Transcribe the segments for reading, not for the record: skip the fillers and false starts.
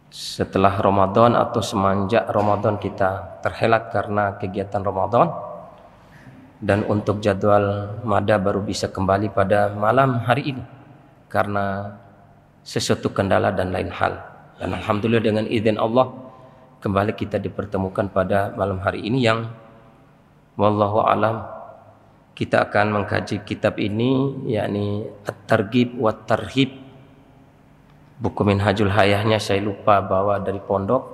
Setelah Ramadan atau semenjak Ramadan kita terhelat karena kegiatan Ramadan, dan untuk jadwal Mada baru bisa kembali pada malam hari ini karena sesuatu kendala dan lain hal. Dan alhamdulillah dengan izin Allah kembali kita dipertemukan pada malam hari ini yang wallahu alam kita akan mengkaji kitab ini, yakni At-Targhib wa Tarhib. Buku Minhajul Hayahnya saya lupa bawa dari pondok,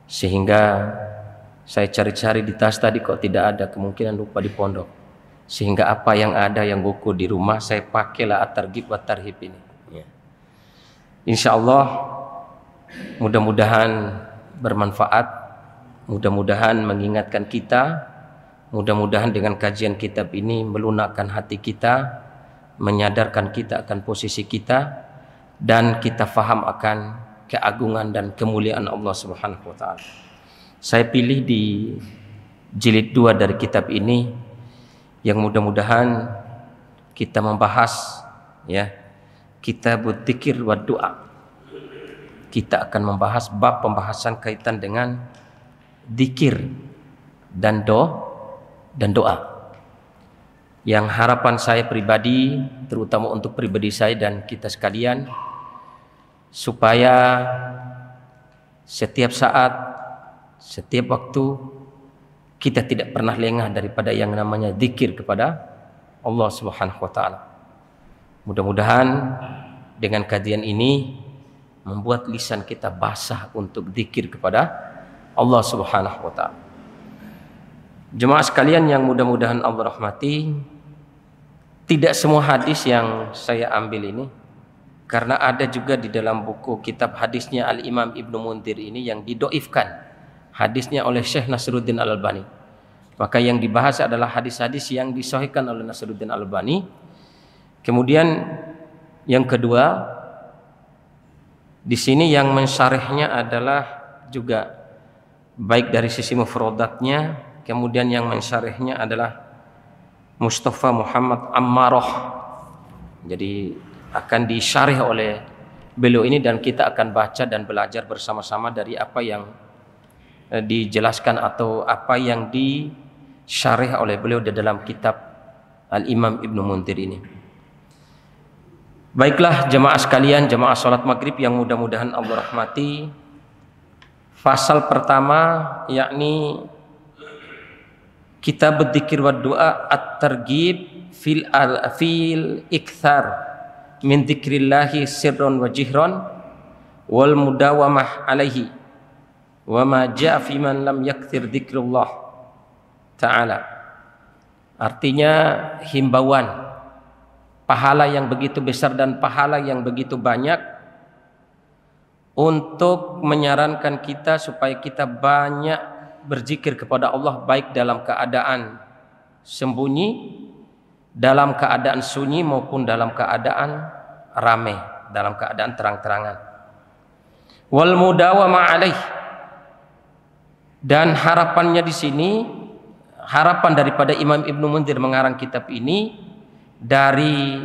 sehingga saya cari-cari di tas tadi kok tidak ada, kemungkinan lupa di pondok. Sehingga apa yang ada yang buku di rumah saya pakailah At-Targhib wa Tarhib ini. Ya. Insya Allah mudah-mudahan bermanfaat, mudah-mudahan mengingatkan kita, mudah-mudahan dengan kajian kitab ini melunakkan hati kita, menyadarkan kita akan posisi kita, dan kita faham akan keagungan dan kemuliaan Allah Subhanahu wa taala. Saya pilih di jilid 2 dari kitab ini yang mudah-mudahan kita membahas, ya, Kitabut Dzikir wa Du'a. Kita akan membahas bab pembahasan kaitan dengan zikir dan doa. Yang harapan saya pribadi, terutama untuk pribadi saya dan kita sekalian, supaya setiap saat, setiap waktu kita tidak pernah lengah daripada yang namanya zikir kepada Allah Subhanahu wa taala. Mudah-mudahan dengan kajian ini membuat lisan kita basah untuk zikir kepada Allah Subhanahu wa taala. Jemaah sekalian yang mudah-mudahan Allah rahmati, tidak semua hadis yang saya ambil ini, karena ada juga di dalam buku kitab hadisnya Al-Imam Ibnu Munzir ini yang didoifkan hadisnya oleh Syekh Nasruddin Al-Albani. Maka yang dibahas adalah hadis-hadis yang disahihkan oleh Nasruddin Al-Albani. Kemudian yang kedua, di sini yang mensyarihnya adalah juga baik dari sisi mufradatnya, kemudian yang mensyarihnya adalah Mustafa Muhammad Ammaroh. Jadi akan disyarih oleh beliau ini dan kita akan baca dan belajar bersama-sama dari apa yang dijelaskan atau apa yang disyarih oleh beliau di dalam kitab Al-Imam Ibnu Munzir ini. Baiklah jemaah sekalian, jemaah salat maghrib yang mudah-mudahan Allah rahmati. Fasal pertama yakni Kitabut Dzikir wa Du'a At-Targhib fil ikthar min dzikrillahi sirran wa jihran wal mudawamah alaihi wa ma jaa fi man lam yakthir dzikrullah ta'ala. Artinya himbauan pahala yang begitu besar dan pahala yang begitu banyak untuk menyarankan kita supaya kita banyak berzikir kepada Allah, baik dalam keadaan sembunyi, dalam keadaan sunyi, maupun dalam keadaan ramai, dalam keadaan terang-terangan. Wal mudawama alaih, dan harapannya di sini, harapan daripada Imam Ibnu Munzir mengarang kitab ini dari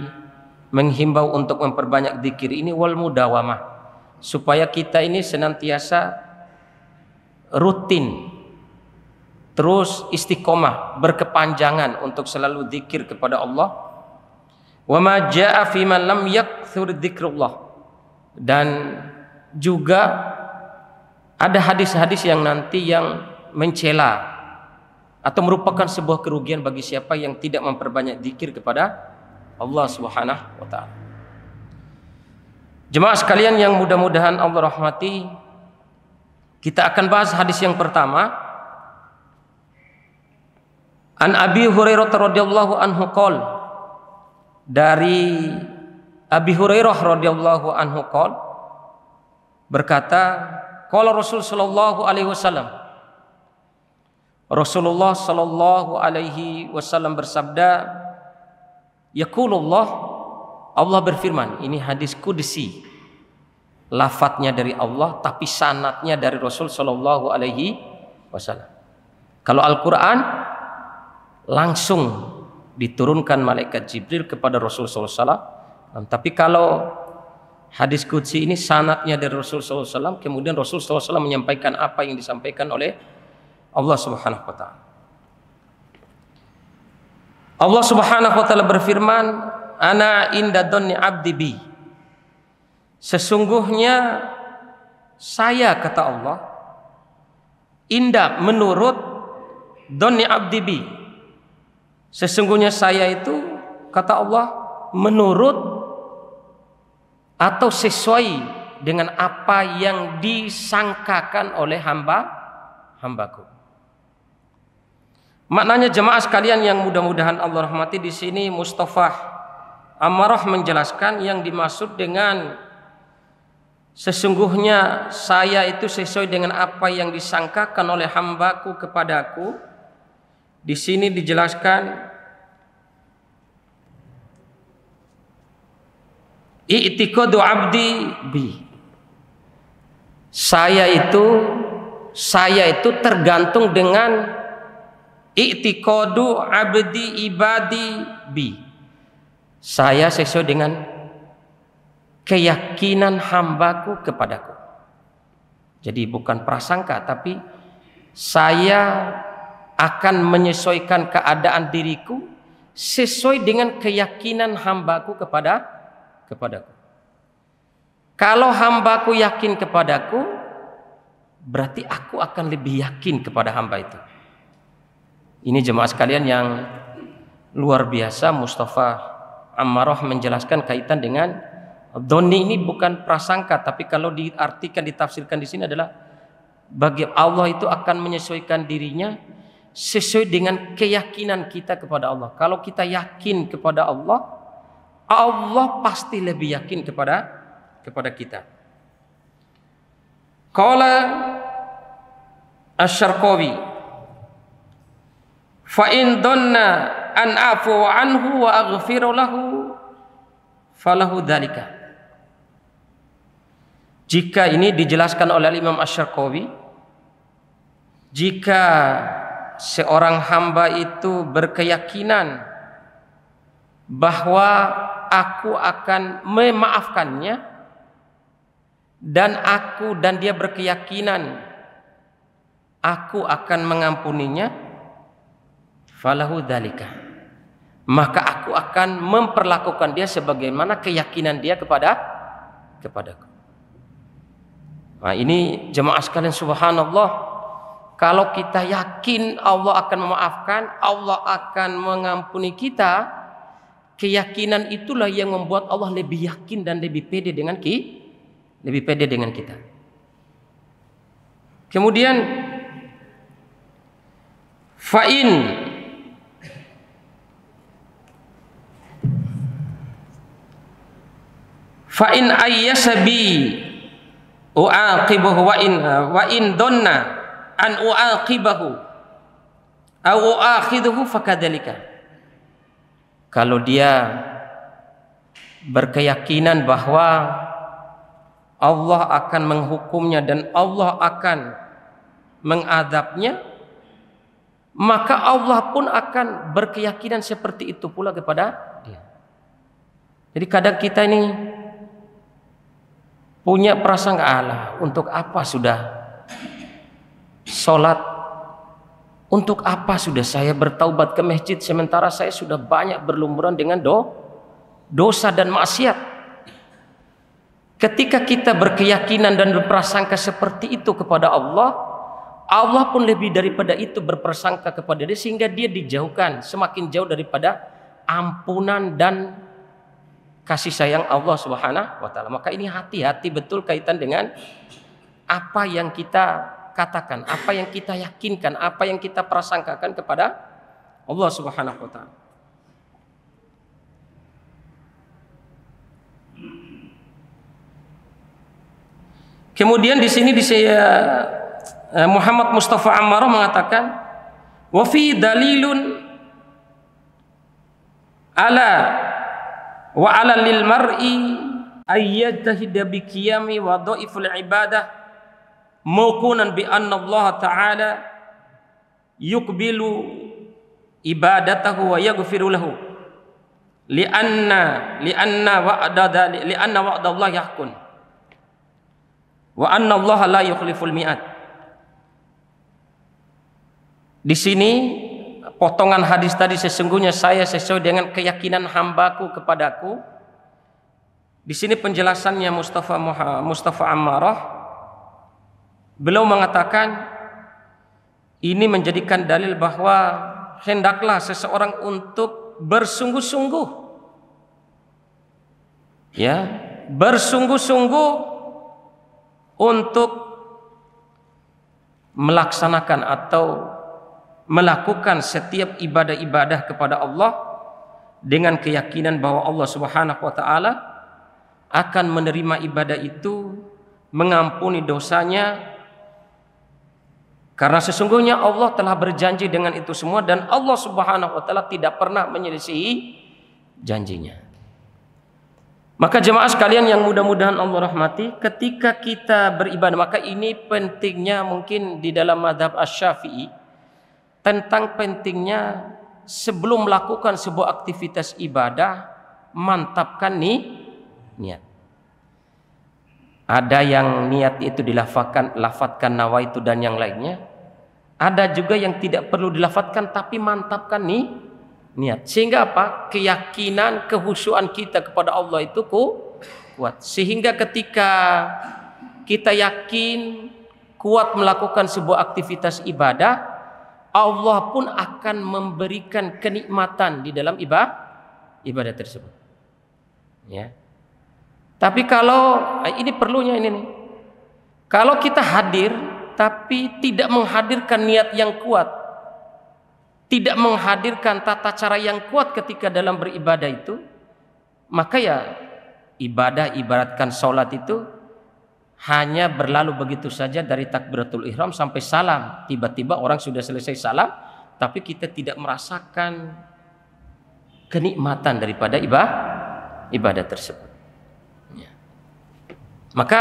menghimbau untuk memperbanyak zikir ini, wal mudawamah, supaya kita ini senantiasa rutin, terus istiqomah, berkepanjangan untuk selalu zikir kepada Allah. Wa ma jaa fi man lam yakthur dzikrullah, dan juga ada hadis-hadis yang nanti yang mencela atau merupakan sebuah kerugian bagi siapa yang tidak memperbanyak zikir kepada Allah Subhanahu wa taala. Jemaah sekalian yang mudah-mudahan Allah rahmati, kita akan bahas hadis yang pertama. An Abi Hurairah radhiyallahu anhu qol, dari Abi Hurairah radhiyallahu anhu qol berkata, qala Rasul sallallahu alaihi wasallam, Rasulullah sallallahu alaihi wasallam bersabda, yaqulullah, Allah berfirman. Ini hadis qudsi, lafadznya dari Allah tapi sanadnya dari Rasul sallallahu alaihi wasallam. Kalau Al-Qur'an langsung diturunkan malaikat Jibril kepada Rasulullah SAW. Tapi kalau Hadis qudsi ini sanadnya dari Rasulullah SAW, kemudian Rasulullah SAW menyampaikan apa yang disampaikan oleh Allah Subhanahu wa taala. Allah Subhanahu wa taala berfirman, "Ana inda dhanni 'abdi bi." Sesungguhnya saya, kata Allah, inda, menurut, dhanni 'abdi bi. Sesungguhnya saya itu, kata Allah, menurut atau sesuai dengan apa yang disangkakan oleh hambaku. Maknanya jemaah sekalian yang mudah-mudahan Allah rahmati, di sini Mustafa Ammarah menjelaskan yang dimaksud dengan sesungguhnya saya itu sesuai dengan apa yang disangkakan oleh hambaku kepadaku. Di sini dijelaskan i'tiqadu 'abdi bi. Saya itu tergantung dengan i'tiqadu 'abdi ibadi bi. Saya sesuai dengan keyakinan hambaku kepadaku. Jadi bukan prasangka, tapi saya akan menyesuaikan keadaan diriku sesuai dengan keyakinan hambaku kepadaku. Kalau hambaku yakin kepadaku, berarti aku akan lebih yakin kepada hamba itu. Ini jemaah sekalian yang luar biasa. Mustafa Ammarah menjelaskan kaitan dengan dhonni ini bukan prasangka, tapi kalau diartikan, ditafsirkan di sini adalah bagi Allah itu akan menyesuaikan dirinya sesuai dengan keyakinan kita kepada Allah. Kalau kita yakin kepada Allah, Allah pasti lebih yakin kepada kita. Qala Asy-Syarqawi, fa in dhanna an afu anhu wa aghfiru lahu falahu dzalika. Jika ini dijelaskan oleh Imam Asy-Syarqawi, jika seorang hamba itu berkeyakinan bahwa aku akan memaafkannya, dan dia berkeyakinan aku akan mengampuninya, falahu dzalika, maka aku akan memperlakukan dia sebagaimana keyakinan dia kepadaku. Nah, ini jemaah sekalian, subhanallah, kalau kita yakin Allah akan memaafkan, Allah akan mengampuni kita, keyakinan itulah yang membuat Allah lebih yakin dan lebih pede dengan kita. Kemudian fa'in ayyasabi u'aqibahu wa in donna an u'aqibahu au u'akhidhu fakadzalika. Kalau dia berkeyakinan bahwa Allah akan menghukumnya dan Allah akan mengadabnya, maka Allah pun akan berkeyakinan seperti itu pula kepada dia. Jadi kadang kita ini punya prasangka, Allah, untuk apa sudah sholat, untuk apa sudah saya bertaubat ke masjid sementara saya sudah banyak berlumuran dengan dosa dan maksiat. Ketika kita berkeyakinan dan berprasangka seperti itu kepada Allah, Allah pun lebih daripada itu berprasangka kepada dia, sehingga dia dijauhkan semakin jauh daripada ampunan dan kasih sayang Allah Subhanahu wa taala. Maka ini hati-hati betul kaitan dengan apa yang kita katakan, apa yang kita yakinkan, apa yang kita prasangkakan kepada Allah Subhanahu wa taala. Kemudian di sini Muhammad Mustafa Ammarah mengatakan, wa fi dalilun ala lil mar'i ayyajtahida bi qiyami wa dhaiful ibadah mauqunan bi anna Allah ta'ala yuqbilu ibadatahu wa yaghfiru lahu li'anna wa'da Allah yahkun wa anna Allah la yukhliful mi'ad. Di sini potongan hadis tadi, sesungguhnya saya sesuai dengan keyakinan hambaku kepadaku. Di sini penjelasannya Mustafa Ammarah, beliau mengatakan ini menjadikan dalil bahwa hendaklah seseorang untuk bersungguh-sungguh, ya, bersungguh-sungguh untuk melaksanakan atau melakukan setiap ibadah-ibadah kepada Allah dengan keyakinan bahwa Allah Subhanahu wa taala akan menerima ibadah itu, mengampuni dosanya, karena sesungguhnya Allah telah berjanji dengan itu semua dan Allah Subhanahu wa taala tidak pernah menyelisihi janjinya. Maka jemaah sekalian yang mudah-mudahan Allah rahmati, ketika kita beribadah, maka ini pentingnya mungkin di dalam mazhab Asy-Syafi'i tentang pentingnya sebelum melakukan sebuah aktivitas ibadah mantapkan niat. Ada yang niat itu lafadzkan nawaitu dan yang lainnya. Ada juga yang tidak perlu dilafatkan tapi mantapkan niat. Sehingga apa? Keyakinan, kehusyuan kita kepada Allah itu kuat. Sehingga ketika kita yakin kuat melakukan sebuah aktivitas ibadah, Allah pun akan memberikan kenikmatan di dalam ibadah tersebut. Ya. Tapi kalau ini perlunya ini nih. Kalau kita hadir tapi tidak menghadirkan niat yang kuat, tidak menghadirkan tata cara yang kuat ketika dalam beribadah itu, maka ya ibadah ibaratkan sholat itu hanya berlalu begitu saja dari takbiratul ihram sampai salam. Tiba-tiba orang sudah selesai salam, tapi kita tidak merasakan kenikmatan daripada ibadah tersebut. Ya. Maka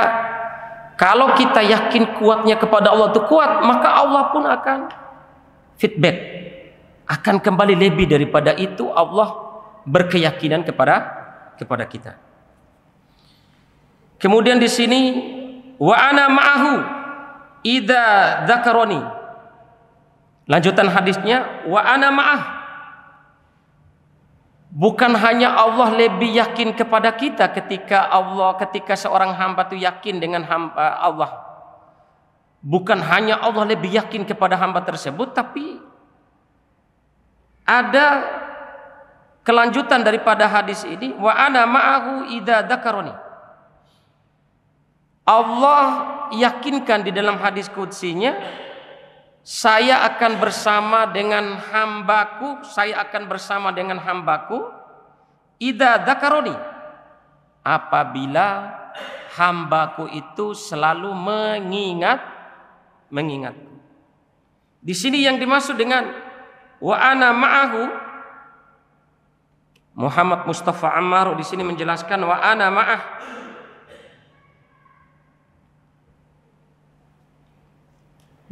kalau kita yakin kuatnya kepada Allah itu kuat, maka Allah pun akan feedback, akan kembali lebih daripada itu. Allah berkeyakinan kepada kita. Kemudian di sini wa ana ma'ahu idza dzakaroni. Lanjutan hadisnya wa ana ma'ah. Bukan hanya Allah lebih yakin kepada kita ketika seorang hamba itu yakin dengan hamba Allah. Bukan hanya Allah lebih yakin kepada hamba tersebut, tapi ada kelanjutan daripada hadis ini, wa ana ma'ahu idza dzakaroni. Allah yakinkan di dalam hadis qudsinya, saya akan bersama dengan hambaku, idza dzakaroni, apabila hambaku itu selalu mengingatku. Di sini yang dimaksud dengan wa ana ma'ahu, Muhammad Mustafa Ammar di sini menjelaskan wa ana ma'ah,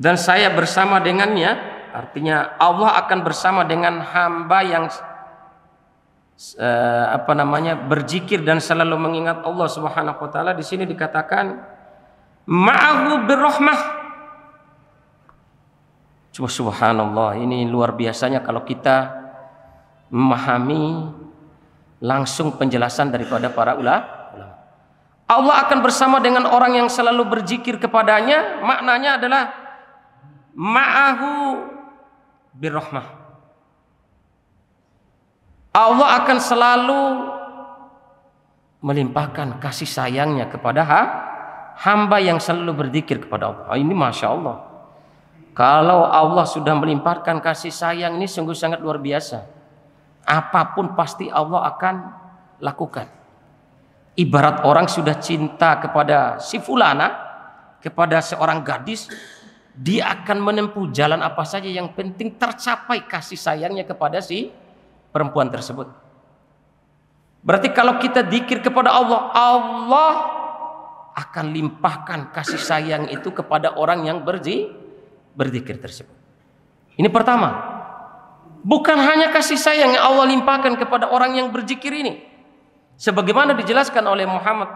dan saya bersama dengannya, artinya Allah akan bersama dengan hamba yang berzikir dan selalu mengingat Allah Subhanahu wa taala. Di sini dikatakan ma'ahu birrahmah. Cuma subhanallah, ini luar biasanya kalau kita memahami langsung penjelasan daripada para ulama. Allah akan bersama dengan orang yang selalu berzikir kepadanya, maknanya adalah ma'ahu birrahmah. Allah akan selalu melimpahkan kasih sayangnya kepada hamba yang selalu berzikir kepada Allah. Ini Masya Allah. Kalau Allah sudah melimpahkan kasih sayang, ini sungguh sangat luar biasa. Apapun pasti Allah akan lakukan. Ibarat orang sudah cinta kepada si fulana, kepada seorang gadis, dia akan menempuh jalan apa saja yang penting tercapai kasih sayangnya kepada si perempuan tersebut. Berarti kalau kita dzikir kepada Allah, Allah akan limpahkan kasih sayang itu kepada orang yang berzikir tersebut. Ini pertama. Bukan hanya kasih sayang yang Allah limpahkan kepada orang yang berzikir ini. Sebagaimana dijelaskan oleh Muhammad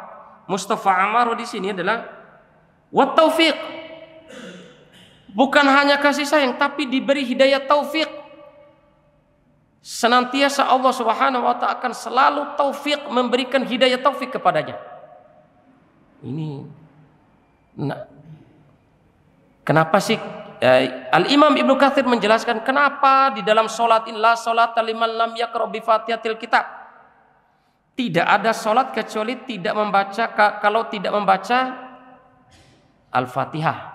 Mustafa Amaro di sini adalah wat taufiq. Bukan hanya kasih sayang, tapi diberi hidayah taufik. Senantiasa Allah Subhanahu wa ta'ala akan selalu taufik, memberikan hidayah taufik kepadanya. Ini kenapa sih Al-Imam Ibnu Katsir menjelaskan kenapa di dalam salat la salata liman lam yaqra bi Fatihatil Kitab. Tidak ada salat kecuali kalau tidak membaca Al-Fatihah.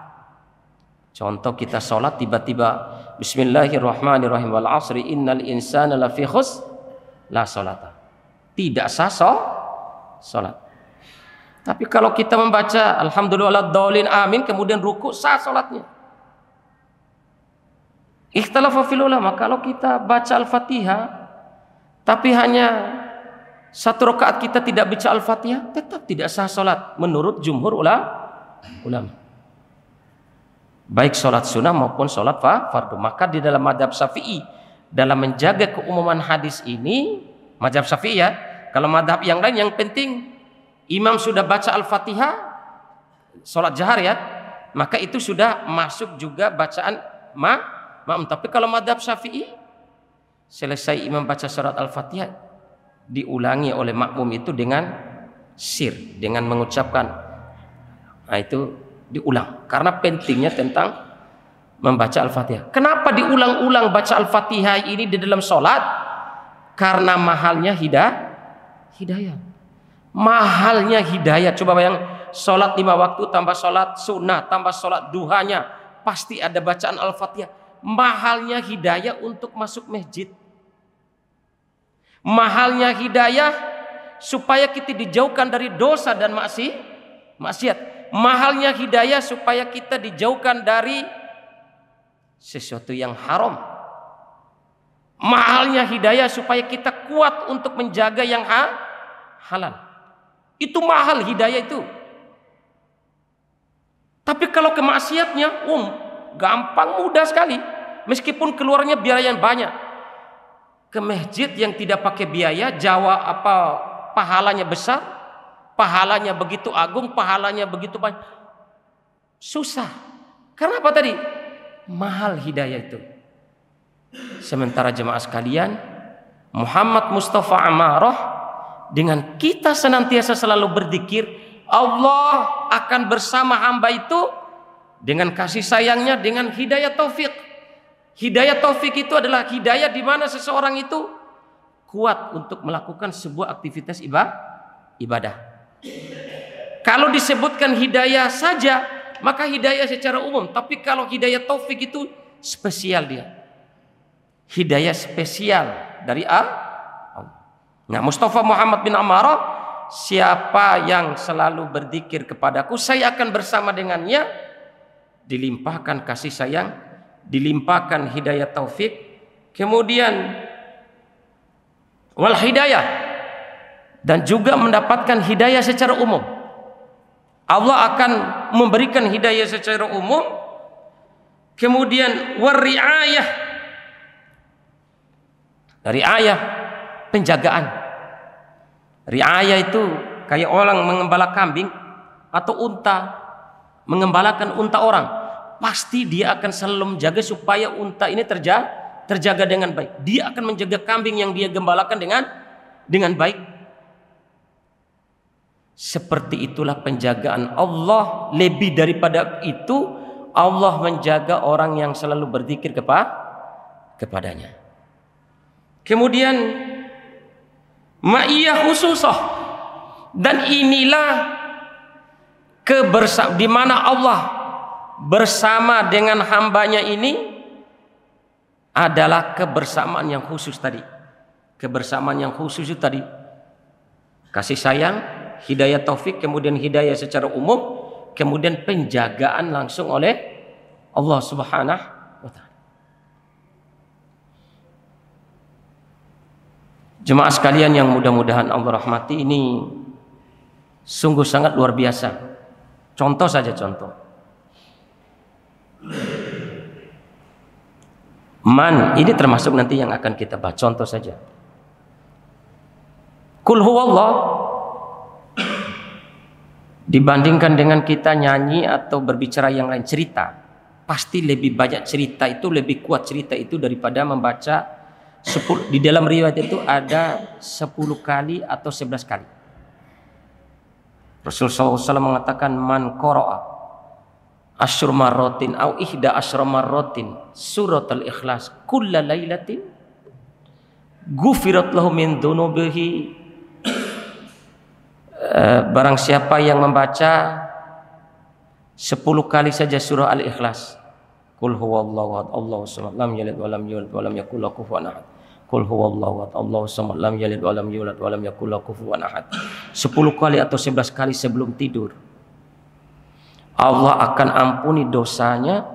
Contoh kita salat tiba-tiba Bismillahirrahmanirrahim wal 'asri innal insana lafi khusr la salata. Tidak sah salat. Tapi kalau kita membaca alhamdulillah dolin amin kemudian ruku sah salatnya. Ikhtalafa fil ulama, kalau kita baca Al-Fatihah tapi hanya satu rakaat kita tidak baca Al-Fatihah, tetap tidak sah salat menurut jumhur ulama. Baik salat sunnah maupun salat fardu. Maka di dalam mazhab Syafi'i dalam menjaga keumuman hadis ini, mazhab Syafi'i ya, kalau mazhab yang lain yang penting imam sudah baca Al-Fatihah salat jahar ya, maka itu sudah masuk juga bacaan tapi kalau mazhab Syafi'i selesai imam baca surat Al-Fatihah diulangi oleh makmum itu dengan sir, dengan mengucapkan. Nah itu diulang karena pentingnya tentang membaca Al-Fatihah. Kenapa diulang-ulang baca Al-Fatihah ini di dalam sholat? Karena mahalnya hidayah. Mahalnya hidayah. Coba bayang sholat 5 waktu tambah sholat sunnah tambah sholat duhanya pasti ada bacaan Al-Fatihah. Mahalnya hidayah untuk masuk masjid. Mahalnya hidayah supaya kita dijauhkan dari dosa dan maksiat. Mahalnya hidayah supaya kita dijauhkan dari sesuatu yang haram. Mahalnya hidayah supaya kita kuat untuk menjaga yang halal. Itu mahal hidayah itu. Tapi kalau kemaksiatnya gampang, mudah sekali. Meskipun keluarnya biaya yang banyak. Ke masjid yang tidak pakai biaya, pahalanya besar, pahalanya begitu agung, pahalanya begitu banyak. Susah. Karena apa tadi? Mahal hidayah itu. Sementara jemaah sekalian, Muhammad Mustafa Amarah dengan kita senantiasa selalu berzikir, Allah akan bersama hamba itu dengan kasih sayangnya, dengan hidayah taufik. Hidayah taufik itu adalah hidayah di mana seseorang itu kuat untuk melakukan sebuah aktivitas ibadah. Kalau disebutkan hidayah saja, maka hidayah secara umum. Tapi kalau hidayah taufik itu spesial dia. Hidayah spesial dari Allah. Nah, Mustafa Muhammad bin Amarah, siapa yang selalu berzikir kepadaku, saya akan bersama dengannya, dilimpahkan kasih sayang, dilimpahkan hidayah taufik, kemudian wal hidayah, dan juga mendapatkan hidayah secara umum. Allah akan memberikan hidayah secara umum, kemudian wariayah, riayah, penjagaan. Riayah itu kayak orang mengembala kambing atau unta, mengembalakan unta orang. Pasti dia akan selalu menjaga supaya unta ini terjaga dengan baik. Dia akan menjaga kambing yang dia gembalakan dengan baik. Seperti itulah penjagaan Allah. Lebih daripada itu, Allah menjaga orang yang selalu berzikir kepadanya. Kemudian ma'iyah khususah, dan inilah di mana Allah bersama dengan hambanya ini adalah kebersamaan yang khusus tadi. Kebersamaan yang khusus itu tadi kasih sayang, hidayah taufik, kemudian hidayah secara umum, kemudian penjagaan langsung oleh Allah Subhanahu wa ta'ala. Jemaah sekalian yang mudah-mudahan Allah rahmati, ini sungguh sangat luar biasa. Contoh saja contoh. Man ini termasuk nanti yang akan kita bahas. Contoh saja. Qul huwallah dibandingkan dengan kita nyanyi atau berbicara yang lain, cerita, pasti lebih banyak cerita itu, lebih kuat cerita itu daripada membaca 10. Di dalam riwayat itu ada 10 kali atau 11 kali. Rasulullah SAW mengatakan man qara'a asyur marrotin au ihda asyra marrotin surat al-ikhlas kulla laylatin gufirat lahu min dunubihi. Barang siapa yang membaca 10 kali saja surah al-ikhlas, qul huwallahu ahad Allahu samad lam yalid wa lam yulad wa lam yakul lahu kufuwan ahad, qul huwallahu ahad Allahu samad lam yalid wa lam yulad wa lam yakul lahu kufuwan ahad, 10 kali atau 11 kali sebelum tidur, Allah akan ampuni dosanya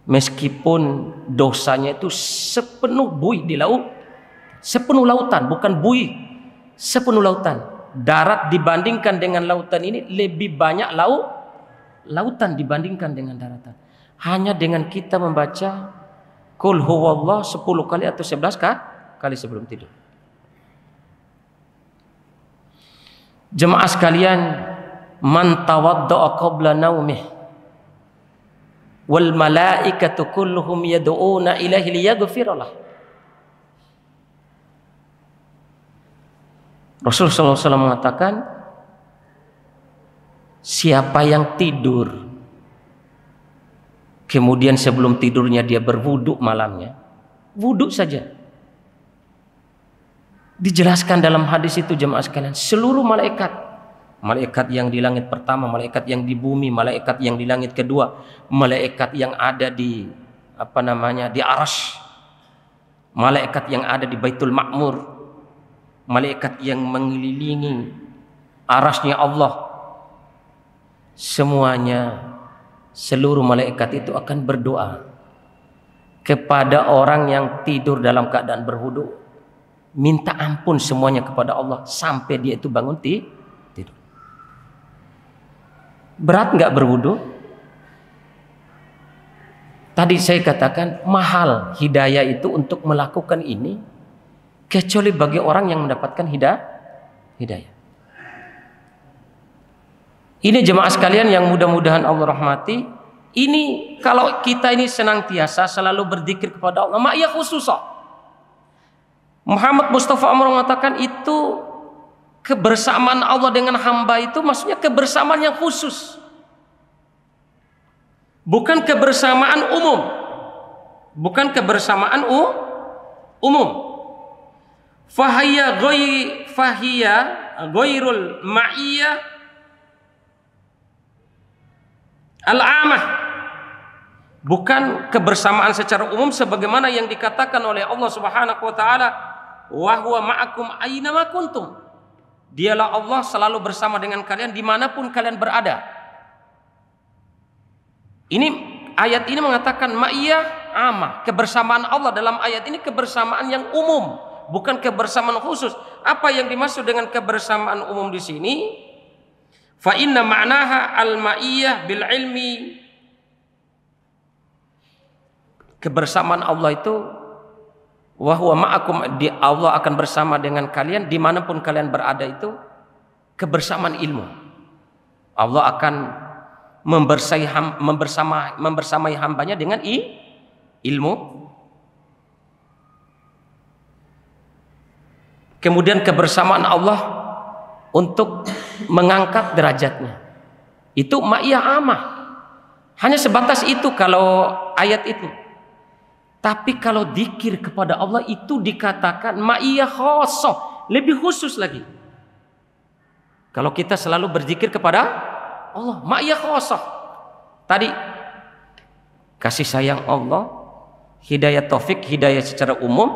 meskipun dosanya itu sepenuh buih di laut, sepenuh lautan, bukan buih, sepenuh lautan. Darat dibandingkan dengan lautan ini lebih banyak lautan dibandingkan dengan daratan. Hanya dengan kita membaca Qul huwallah 10 kali atau 11 kali sebelum tidur. Jemaah sekalian, man tawadda'a qabla naumih wal malaikatu kulluhum yad'una ilaihi liyaghfira lah. Rasulullah SAW mengatakan, siapa yang tidur kemudian sebelum tidurnya dia berwudu malamnya, wudu saja. Dijelaskan dalam hadis itu jemaah sekalian, seluruh malaikat, malaikat yang di langit pertama, malaikat yang di bumi, malaikat yang di langit kedua, malaikat yang ada di di Arsy, malaikat yang ada di Baitul Ma'mur, malaikat yang mengelilingi Arsy-Nya Allah, semuanya, seluruh malaikat itu akan berdoa kepada orang yang tidur dalam keadaan berwudu, minta ampun semuanya kepada Allah sampai dia itu bangun tidur. Berat nggak berwudu? Tadi saya katakan mahal hidayah itu untuk melakukan ini, kecuali bagi orang yang mendapatkan hidayah. Ini jemaah sekalian yang mudah-mudahan Allah rahmati. Ini kalau kita ini senantiasa selalu berzikir kepada Allah, ma'iyah khususah. Muhammad Mustafa Umar mengatakan itu kebersamaan Allah dengan hamba itu maksudnya kebersamaan yang khusus. Bukan kebersamaan umum. Bukan kebersamaan umum. Fahiya ghairul ma'iyah al-amah. Bukan kebersamaan secara umum sebagaimana yang dikatakan oleh Allah Subhanahu wa taala, wa huwa ma'akum aina ma kuntum. Dialah Allah selalu bersama dengan kalian dimanapun kalian berada. Ini ayat ini mengatakan ma'iyah amah, kebersamaan Allah dalam ayat ini kebersamaan yang umum, bukan kebersamaan khusus. Apa yang dimaksud dengan kebersamaan umum di sini? Fa inna ma'naha al-ma'iyah bil ilmi. Kebersamaan Allah itu wa huwa ma'akum, di Allah akan bersama dengan kalian dimanapun kalian berada, itu kebersamaan ilmu. Allah akan membersamai hambanya dengan ilmu. Kemudian kebersamaan Allah untuk mengangkat derajatnya, itu ma'iyah amah. Hanya sebatas itu kalau ayat itu. Tapi kalau dzikir kepada Allah itu dikatakan ma'iyah khosoh, lebih khusus lagi. Kalau kita selalu berzikir kepada Allah, ma'iyah khosoh. Tadi kasih sayang Allah, hidayah taufik, hidayah secara umum,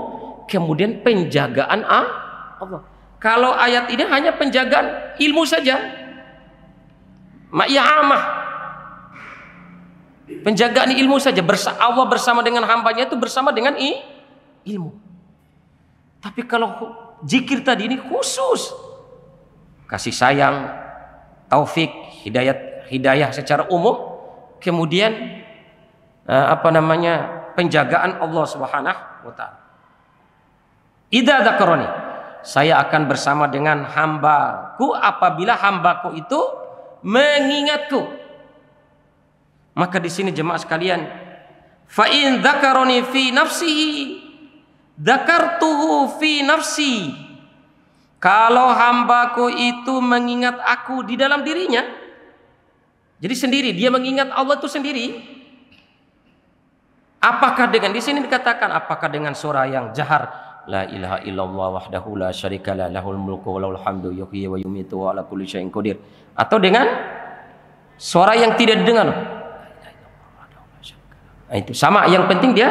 kemudian penjagaan Allah. Kalau ayat ini hanya penjagaan ilmu saja, ma'iyah amah, penjagaan ilmu saja. Allah bersama dengan hambanya itu bersama dengan ilmu. Tapi kalau zikir tadi ini khusus, kasih sayang, taufik, hidayah secara umum, kemudian penjagaan Allah Subhanahu wa taala. Idza dzakarani, saya akan bersama dengan hambaku apabila hambaku itu mengingatku. Maka di sini jemaah sekalian, fa in dzakarani fi nafsihi dzakartuhu fi nafsi. Kalau hambaku itu mengingat aku di dalam dirinya, jadi sendiri, dia mengingat Allah itu sendiri. Apakah dengan, di sini dikatakan, apakah dengan suara yang jahar, la ilaha illallah wahdahu la syarikalah lahul mulku wa lahul hamdu yuhyi wa yumiitu wa ala kulli syai'in qadir, atau dengan suara yang tidak didengar. Nah, itu sama, yang penting dia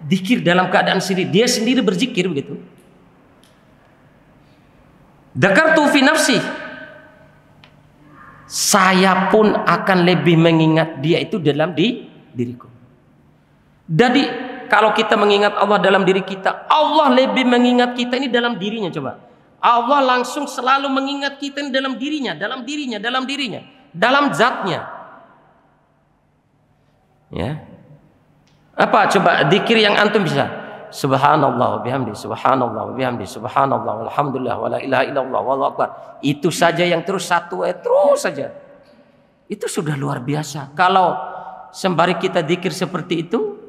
zikir dalam keadaan sendiri, dia sendiri berzikir begitu. Dzakartu fi nafsi, saya pun akan lebih mengingat dia itu dalam diriku. Jadi kalau kita mengingat Allah dalam diri kita, Allah lebih mengingat kita ini dalam dirinya. Coba, Allah langsung selalu mengingat kita ini dalam dirinya, dalam zatnya. Ya, apa coba zikir yang antum bisa? Subhanallah wa bihamdi, subhanallah wa bihamdi, subhanallah walhamdulillah wa la ilaha illallah wallahu akbar. Itu saja yang terus satu terus saja. Itu sudah luar biasa. Kalau sembari kita zikir seperti itu,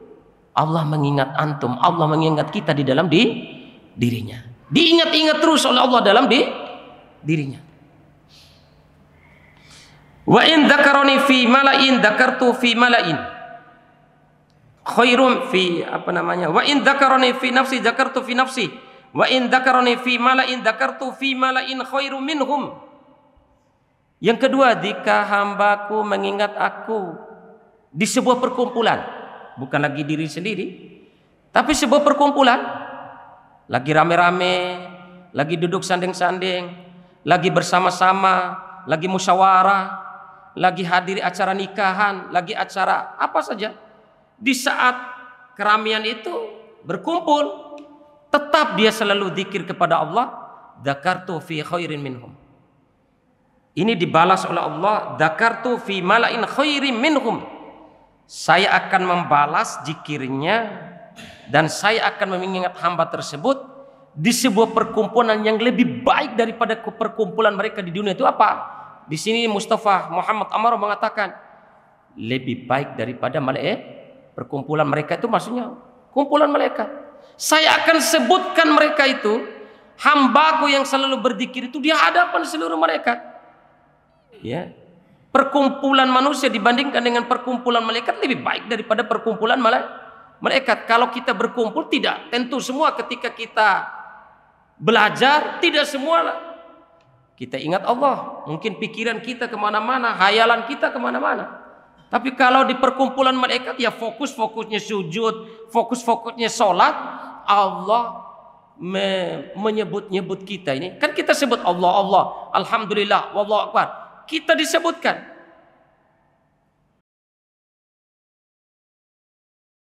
Allah mengingat antum, Allah mengingat kita di dalam dirinya. Diingat-ingat terus oleh Allah dalam dirinya. Wa in dzakarani fi mala'in dzakartu fi mala'in khairum fi wa in dzakarani fi nafsi dzakartu fi nafsi wa in dzakarani fi mala'in dzakartu fi mala'in khairum minhum. Yang kedua, jika hambaku mengingat aku di sebuah perkumpulan, bukan lagi diri sendiri, tapi sebuah perkumpulan, lagi rame-rame, lagi duduk sanding-sanding, lagi bersama-sama, lagi musyawarah, lagi hadiri acara nikahan, lagi acara apa saja. Di saat keramaian itu berkumpul, tetap dia selalu zikir kepada Allah, dzakartu fi khairin minhum. Ini dibalas oleh Allah, dzakartu fi mala'in khairin minhum. Saya akan membalas zikirnya dan saya akan mengingat hamba tersebut di sebuah perkumpulan yang lebih baik daripada perkumpulan mereka di dunia. Itu apa? Di sini Mustafa Muhammad Amar mengatakan lebih baik daripada malaikat. Perkumpulan mereka itu maksudnya kumpulan malaikat. Saya akan sebutkan mereka itu, hambaku yang selalu berzikir itu di hadapan seluruh malaikat. Ya. Perkumpulan manusia dibandingkan dengan perkumpulan malaikat lebih baik daripada perkumpulan malaikat. Kalau kita berkumpul, tidak tentu semua ketika kita belajar, tidak semua kita ingat Allah. Mungkin pikiran kita kemana-mana, hayalan kita kemana-mana. Tapi kalau di perkumpulan malaikat, ya fokusnya sujud, fokusnya sholat. Allah menyebut-nyebut kita ini. Kan kita sebut Allah, Allah, alhamdulillah, wallahu akbar. Kita disebutkan.